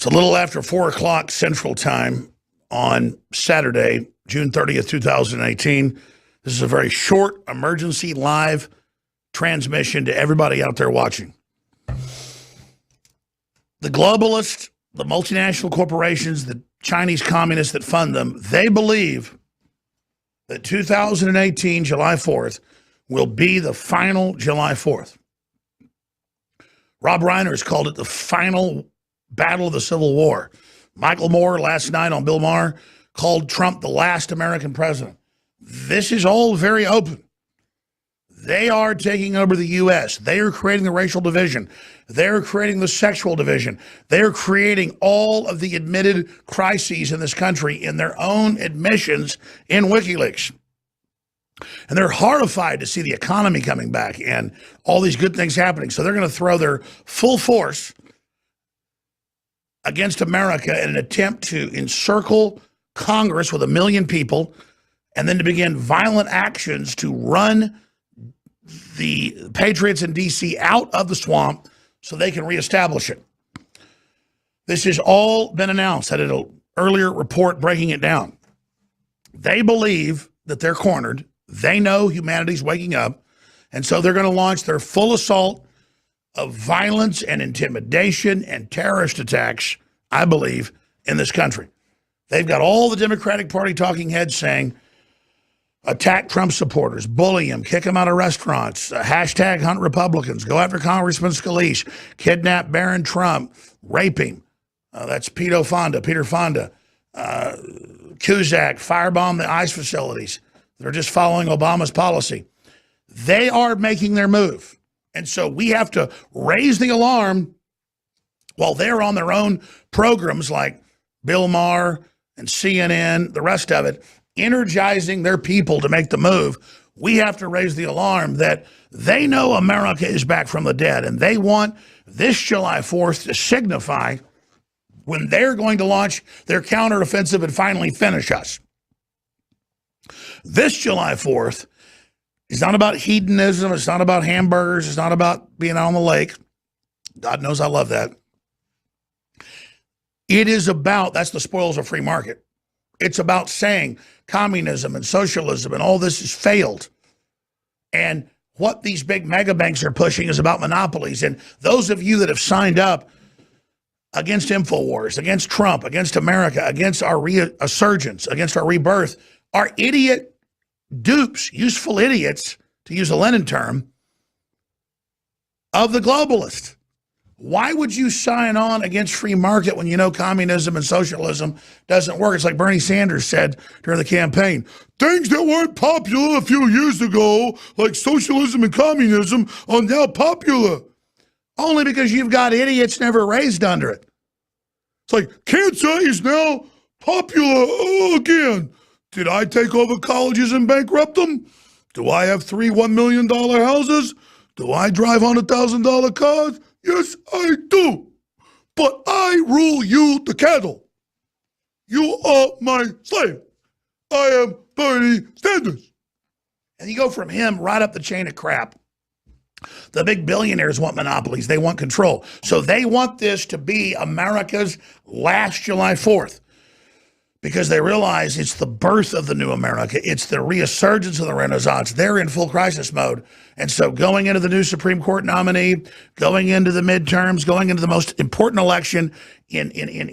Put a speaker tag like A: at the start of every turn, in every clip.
A: It's a little after 4 o'clock Central Time on Saturday, June 30th, 2018. This is a very short emergency live transmission to everybody out there watching. The globalists, the multinational corporations, the Chinese communists that fund them, they believe that 2018, July 4th, will be the final July 4th. Rob Reiner has called it the final battle of the Civil War. Michael Moore last night on Bill Maher called Trump the last American president. This is all very open. They are taking over the U.S. They are creating the racial division. They're creating the sexual division. They're creating all of the admitted crises in this country in their own admissions in WikiLeaks. And they're horrified to see the economy coming back and all these good things happening. So they're going to throw their full force against America in an attempt to encircle Congress with 1 million people and then to begin violent actions to run the patriots in D.C. out of the swamp so they can reestablish it. This has all been announced. I did an earlier report breaking it down. They believe that they're cornered. They know humanity's waking up, and so they're going to launch their full assault of violence and intimidation and terrorist attacks, I believe, in this country. They've got all the Democratic Party talking heads saying, attack Trump supporters, bully them, kick them out of restaurants, hashtag hunt Republicans, go after Congressman Scalise, kidnap Barron Trump, rape him. That's Peter Fonda, Cusack, firebomb the ICE facilities. They're just following Obama's policy. They are making their move. And so we have to raise the alarm while they're on their own programs like Bill Maher and CNN, the rest of it, energizing their people to make the move. We have to raise the alarm that they know America is back from the dead, and they want this July 4th to signify when they're going to launch their counteroffensive and finally finish us. This July 4th is not about hedonism. It's not about hamburgers. It's not about being out on the lake. God knows I love that. It is about, that's the spoils of free market. It's about saying communism and socialism and all this has failed. And what these big mega banks are pushing is about monopolies. And those of you that have signed up against InfoWars, against Trump, against America, against our resurgence, against our rebirth, are idiot dupes, useful idiots, to use a Lenin term, of the globalists. Why would you sign on against free market when you know communism and socialism doesn't work? It's like Bernie Sanders said during the campaign. Things that weren't popular a few years ago, like socialism and communism, are now popular. Only because you've got idiots never raised under it. It's like cancer is now popular again. Did I take over colleges and bankrupt them? Do I have 3 $1 million houses? Do I drive $100,000 cars? Yes, I do. But I rule you, the cattle. You are my slave. I am Bernie Sanders. And you go from him right up the chain of crap. The big billionaires want monopolies. They want control. So they want this to be America's last July 4th. Because they realize it's the birth of the new America. It's the resurgence of the Renaissance. They're in full crisis mode. And so going into the new Supreme Court nominee, going into the midterms, going into the most important election in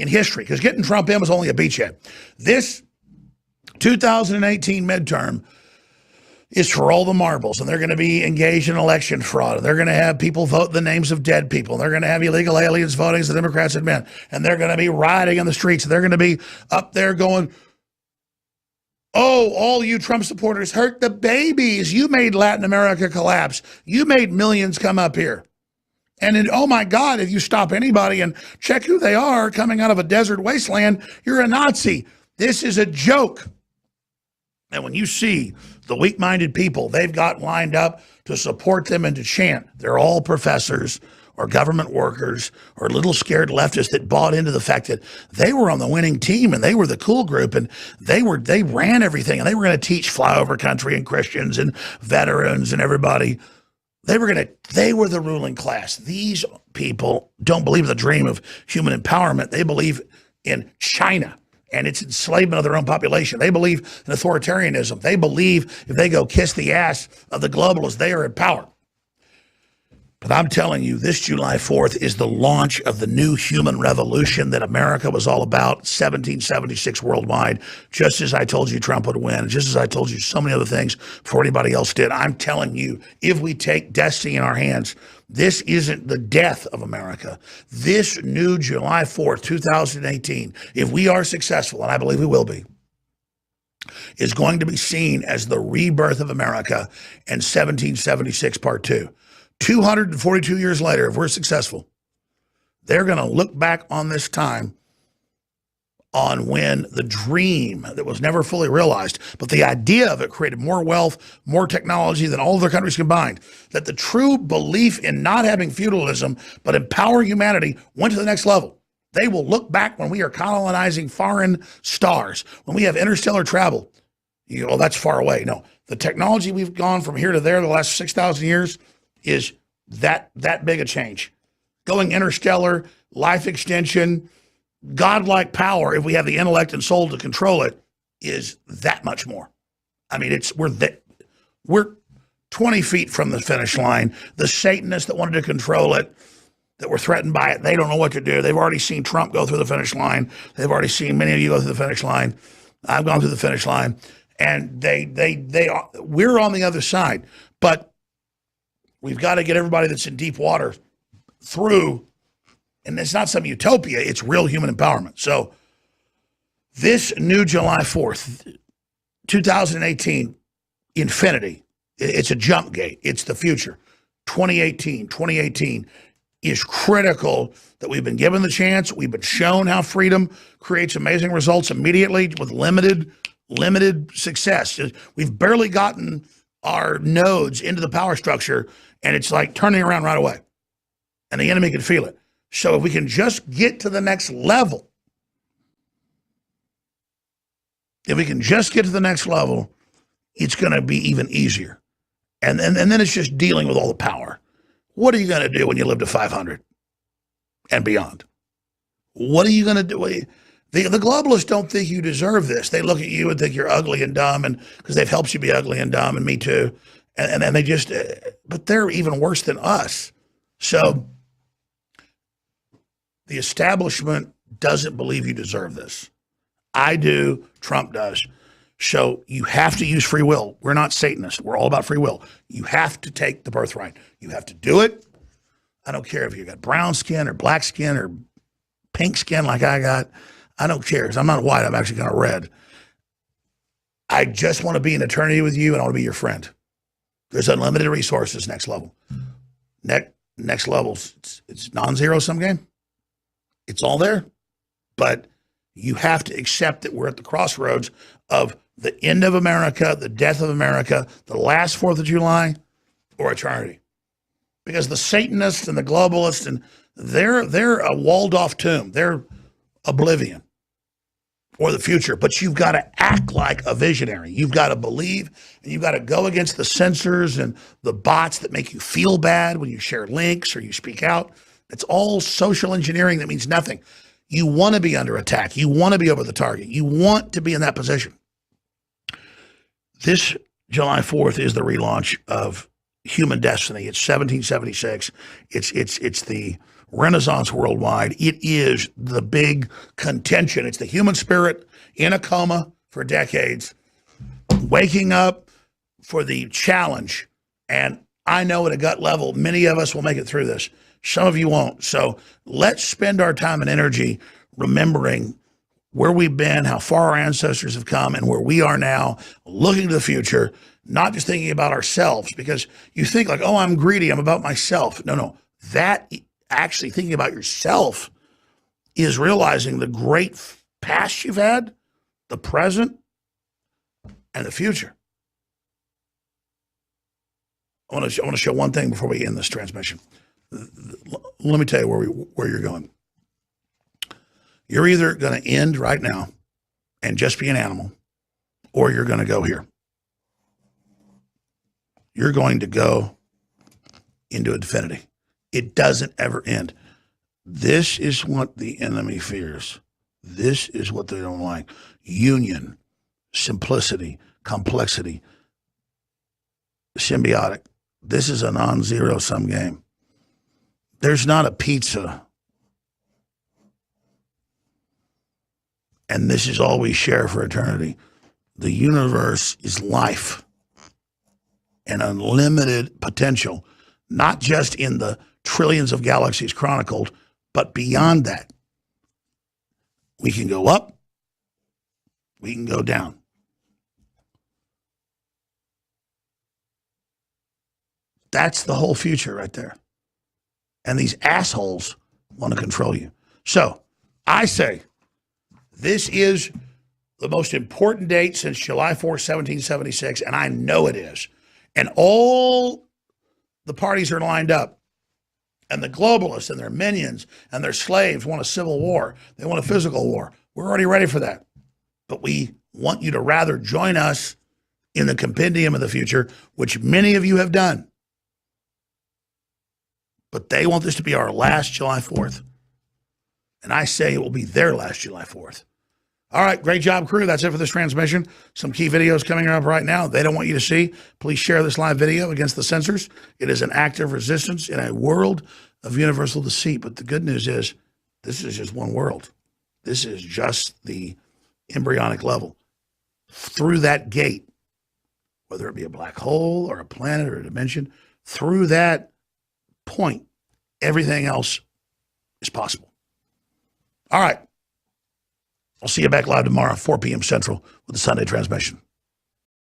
A: history, because getting Trump in was only a beachhead. This 2018 midterm is for all the marbles, and they're going to be engaged in election fraud. They're going to have people vote the names of dead people. And they're going to have illegal aliens voting as the Democrats admit. And they're going to be rioting in the streets. And they're going to be up there going, oh, all you Trump supporters hurt the babies. You made Latin America collapse. You made millions come up here. And oh my God, if you stop anybody and check who they are coming out of a desert wasteland, you're a Nazi. This is a joke. And when you see the weak-minded people they've got lined up to support them and to chant, they're all professors or government workers or little scared leftists that bought into the fact that they were on the winning team and they were the cool group and they ran everything and they were going to teach flyover country and Christians and veterans and everybody They were the ruling class. These people don't believe in the dream of human empowerment. They believe in China and its enslavement of their own population. They believe in authoritarianism. They believe if they go kiss the ass of the globalists, they are in power. But I'm telling you, this July 4th is the launch of the new human revolution that America was all about, 1776 worldwide, just as I told you Trump would win, just as I told you so many other things before anybody else did. I'm telling you, if we take destiny in our hands, this isn't the death of America. This new July 4th, 2018, if we are successful, and I believe we will be, is going to be seen as the rebirth of America in 1776 Part 2. 242 years later, if we're successful, they're going to look back on this time on when the dream that was never fully realized, but the idea of it created more wealth, more technology than all other countries combined, that the true belief in not having feudalism, but empower humanity went to the next level. They will look back when we are colonizing foreign stars, when we have interstellar travel. You go, that's far away. No, the technology we've gone from here to there the last 6,000 years is that big a change. Going interstellar, life extension, godlike power, if we have the intellect and soul to control it, is that much more. I mean, we're 20 feet from the finish line. The Satanists that wanted to control it, that were threatened by it, they don't know what to do. They've already seen Trump go through the finish line. They've already seen many of you go through the finish line. I've gone through the finish line, and we're on the other side. But we've got to get everybody that's in deep water through, and it's not some utopia, it's real human empowerment. So this new July 4th, 2018, infinity, it's a jump gate. It's the future. 2018 is critical that we've been given the chance. We've been shown how freedom creates amazing results immediately with limited success. We've barely gotten our nodes into the power structure, and it's like turning around right away. And the enemy can feel it. So if we can just get to the next level, it's going to be even easier. And then it's just dealing with all the power. What are you going to do when you live to 500 and beyond? What are you going to do? The globalists don't think you deserve this. They look at you and think you're ugly and dumb, and because they've helped you be ugly and dumb, and me too. And they just, but they're even worse than us. So the establishment doesn't believe you deserve this. I do. Trump does. So you have to use free will. We're not Satanists. We're all about free will. You have to take the birthright. You have to do it. I don't care if you got brown skin or black skin or pink skin like I got. I don't care, because I'm not white. I'm actually kind of red. I just want to be in eternity with you, and I want to be your friend. There's unlimited resources next level. Next levels, it's non-zero sum game. It's all there. But you have to accept that we're at the crossroads of the end of America, the death of America, the last 4th of July, or eternity. Because the Satanists and the globalists, and they're a walled-off tomb. They're oblivion or the future. But you've got to act like a visionary. You've got to believe, and you've got to go against the censors and the bots that make you feel bad when you share links or you speak out. It's all social engineering that means nothing. You want to be under attack. You want to be over the target. You want to be in that position. This July 4th is the relaunch of human destiny. It's 1776. It's the Renaissance worldwide. It is the big contention. It's the human spirit in a coma for decades, waking up for the challenge. And I know at a gut level, many of us will make it through this. Some of you won't. So let's spend our time and energy remembering where we've been, how far our ancestors have come, and where we are now, looking to the future, not just thinking about ourselves, because you think like, oh, I'm greedy, I'm about myself. No. That actually thinking about yourself is realizing the great past you've had, the present, and the future. I want to show one thing before we end this transmission. Let me tell you where you're going. You're either going to end right now and just be an animal, or you're going to go here. You're going to go into infinity. It doesn't ever end. This is what the enemy fears. This is what they don't like. Union, simplicity, complexity, symbiotic. This is a non-zero sum game. There's not a pizza. And this is all we share for eternity. The universe is life and unlimited potential, not just in the trillions of galaxies chronicled, but beyond that. We can go up, we can go down. That's the whole future right there. And these assholes want to control you. So I say this is the most important date since July 4th, 1776, and I know it is. And all the parties are lined up. And the globalists and their minions and their slaves want a civil war. They want a physical war. We're already ready for that. But we want you to rather join us in the compendium of the future, which many of you have done. But they want this to be our last July 4th. And I say it will be their last July 4th. All right, great job, crew. That's it for this transmission. Some key videos coming up right now they don't want you to see. Please share this live video against the censors. It is an act of resistance in a world of universal deceit. But the good news is this is just one world. This is just the embryonic level. Through that gate, whether it be a black hole or a planet or a dimension, through that point, everything else is possible. All right. I'll see you back live tomorrow, 4 p.m. Central with the Sunday transmission.